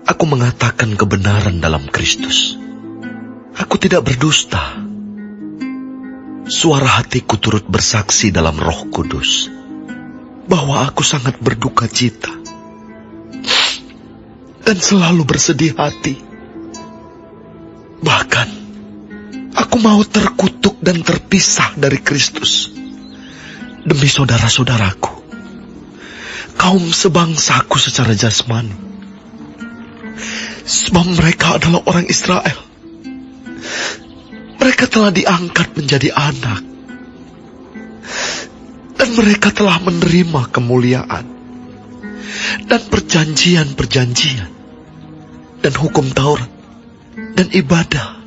Aku mengatakan kebenaran dalam Kristus. Aku tidak berdusta. Suara hatiku turut bersaksi dalam Roh Kudus bahwa aku sangat berduka cita dan selalu bersedih hati. Bahkan, aku mau terkutuk dan terpisah dari Kristus demi saudara-saudaraku, kaum sebangsaku secara jasmani. Sebab mereka adalah orang Israel. Mereka telah diangkat menjadi anak. Dan mereka telah menerima kemuliaan dan perjanjian-perjanjian dan hukum Taurat dan ibadah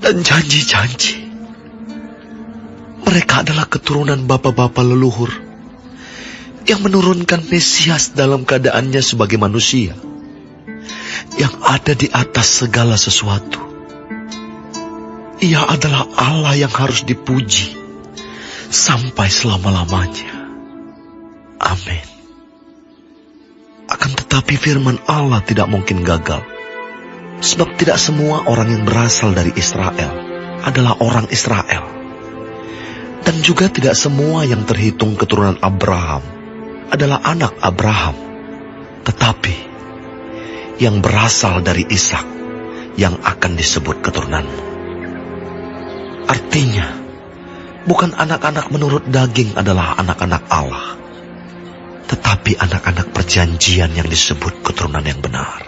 dan janji-janji. Mereka adalah keturunan bapa-bapa leluhur yang menurunkan Mesias dalam keadaannya sebagai manusia yang ada di atas segala sesuatu. Ia adalah Allah yang harus dipuji sampai selama-lamanya. Amin. Akan tetapi firman Allah tidak mungkin gagal, sebab tidak semua orang yang berasal dari Israel adalah orang Israel, dan juga tidak semua yang terhitung keturunan Abraham adalah anak Abraham, tetapi yang berasal dari Ishak yang akan disebut keturunanmu. Artinya, bukan anak-anak menurut daging adalah anak-anak Allah, tetapi anak-anak perjanjian yang disebut keturunan yang benar.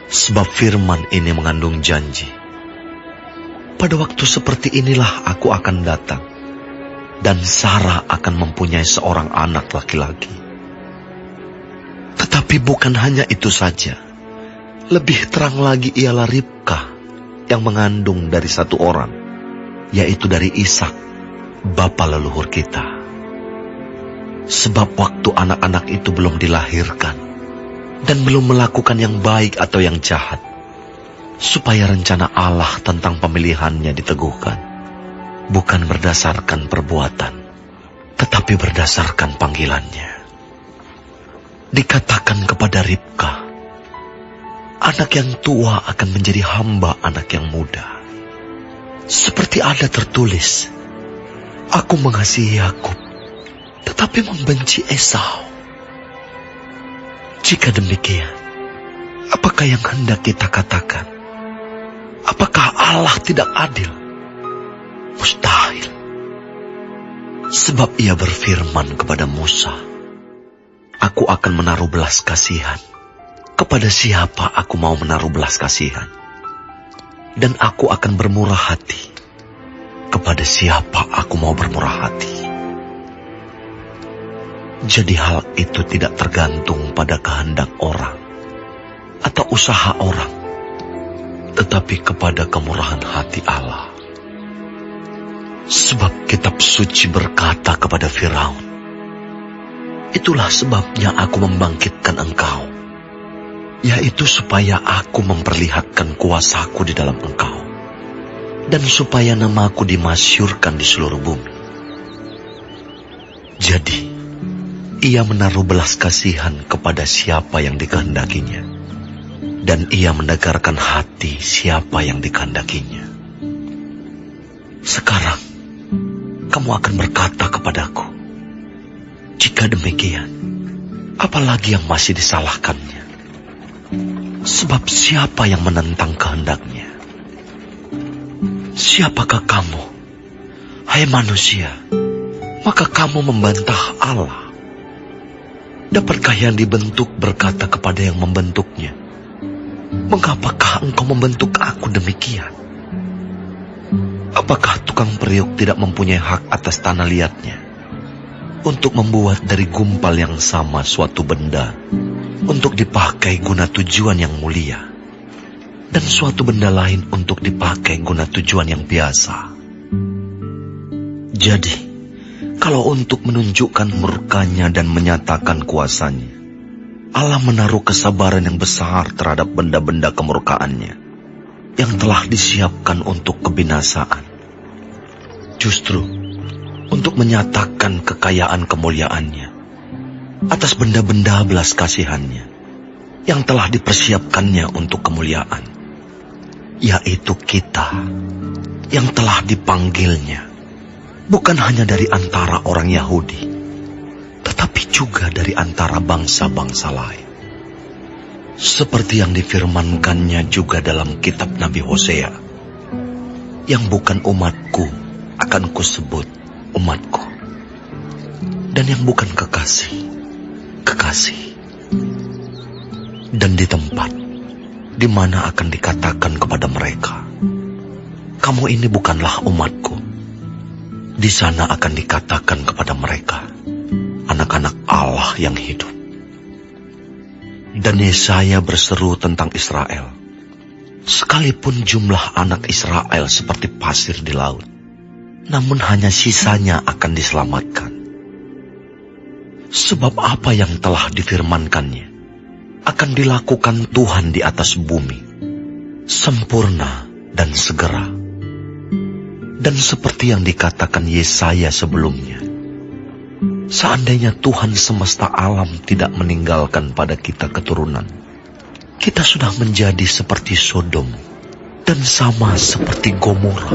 Sebab firman ini mengandung janji. Pada waktu seperti inilah aku akan datang, dan Sarah akan mempunyai seorang anak laki-laki. Tetapi bukan hanya itu saja. Lebih terang lagi ialah Ribka yang mengandung dari satu orang, yaitu dari Ishak, bapa leluhur kita. Sebab waktu anak-anak itu belum dilahirkan dan belum melakukan yang baik atau yang jahat, supaya rencana Allah tentang pemilihannya diteguhkan, bukan berdasarkan perbuatan, tetapi berdasarkan panggilannya. Dikatakan kepada Ribka, anak yang tua akan menjadi hamba anak yang muda. Seperti ada tertulis, aku mengasihi Yakub, tetapi membenci Esau. Jika demikian, apakah yang hendak kita katakan? Apakah Allah tidak adil? Mustahil. Sebab ia berfirman kepada Musa, aku akan menaruh belas kasihan kepada siapa aku mau menaruh belas kasihan, dan aku akan bermurah hati kepada siapa aku mau bermurah hati. Jadi hal itu tidak tergantung pada kehendak orang atau usaha orang, tetapi kepada kemurahan hati Allah. Sebab kitab suci berkata kepada Firaun, itulah sebabnya aku membangkitkan engkau, yaitu supaya aku memperlihatkan kuasaku di dalam engkau, dan supaya namaku dimasyurkan di seluruh bumi. Jadi, ia menaruh belas kasihan kepada siapa yang dikehendakinya, dan ia mendegarkan hati siapa yang dikehendakinya. Sekarang, kamu akan berkata kepadaku, jika demikian, apalagi yang masih disalahkannya? Sebab siapa yang menentang kehendaknya? Siapakah kamu, hai manusia, maka kamu membantah Allah? Dapatkah yang dibentuk berkata kepada yang membentuknya, mengapakah engkau membentuk aku demikian? Apakah tukang periuk tidak mempunyai hak atas tanah liatnya untuk membuat dari gumpal yang sama suatu benda untuk dipakai guna tujuan yang mulia, dan suatu benda lain untuk dipakai guna tujuan yang biasa? Jadi, kalau untuk menunjukkan murkanya dan menyatakan kuasanya, Allah menaruh kesabaran yang besar terhadap benda-benda kemurkaannya yang telah disiapkan untuk kebinasaan, justru untuk menyatakan kekayaan kemuliaannya atas benda-benda belas kasihannya yang telah dipersiapkannya untuk kemuliaan, yaitu kita yang telah dipanggilnya, bukan hanya dari antara orang Yahudi, tetapi juga dari antara bangsa-bangsa lain. Seperti yang difirmankannya juga dalam kitab Nabi Hosea, yang bukan umatku akan kusebut umatku, dan yang bukan kekasih, kekasih. Dan di tempat di mana akan dikatakan kepada mereka, kamu ini bukanlah umatku, di sana akan dikatakan kepada mereka, anak-anak Allah yang hidup. Dan Yesaya berseru tentang Israel, sekalipun jumlah anak Israel seperti pasir di laut, namun hanya sisanya akan diselamatkan. Sebab apa yang telah difirmankannya akan dilakukan Tuhan di atas bumi, sempurna dan segera. Dan seperti yang dikatakan Yesaya sebelumnya, seandainya Tuhan semesta alam tidak meninggalkan pada kita keturunan, kita sudah menjadi seperti Sodom dan sama seperti Gomora.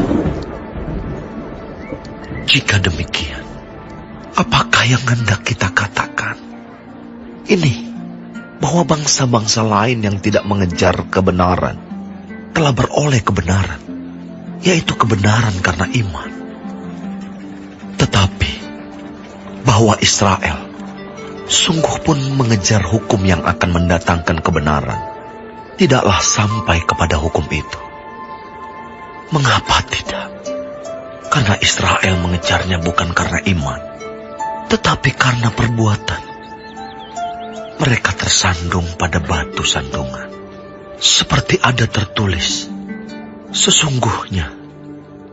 Jika demikian, apakah yang hendak kita katakan? Ini, bahwa bangsa-bangsa lain yang tidak mengejar kebenaran telah beroleh kebenaran, yaitu kebenaran karena iman. Tetapi bahwa Israel sungguh pun mengejar hukum yang akan mendatangkan kebenaran, tidaklah sampai kepada hukum itu. Mengapa tidak? Karena Israel mengejarnya bukan karena iman, tetapi karena perbuatan. Mereka tersandung pada batu sandungan, seperti ada tertulis, sesungguhnya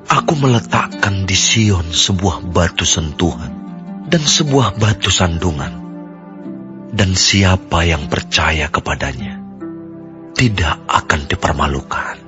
aku meletakkan di Sion sebuah batu sentuhan dan sebuah batu sandungan, dan siapa yang percaya kepadanya tidak akan dipermalukan.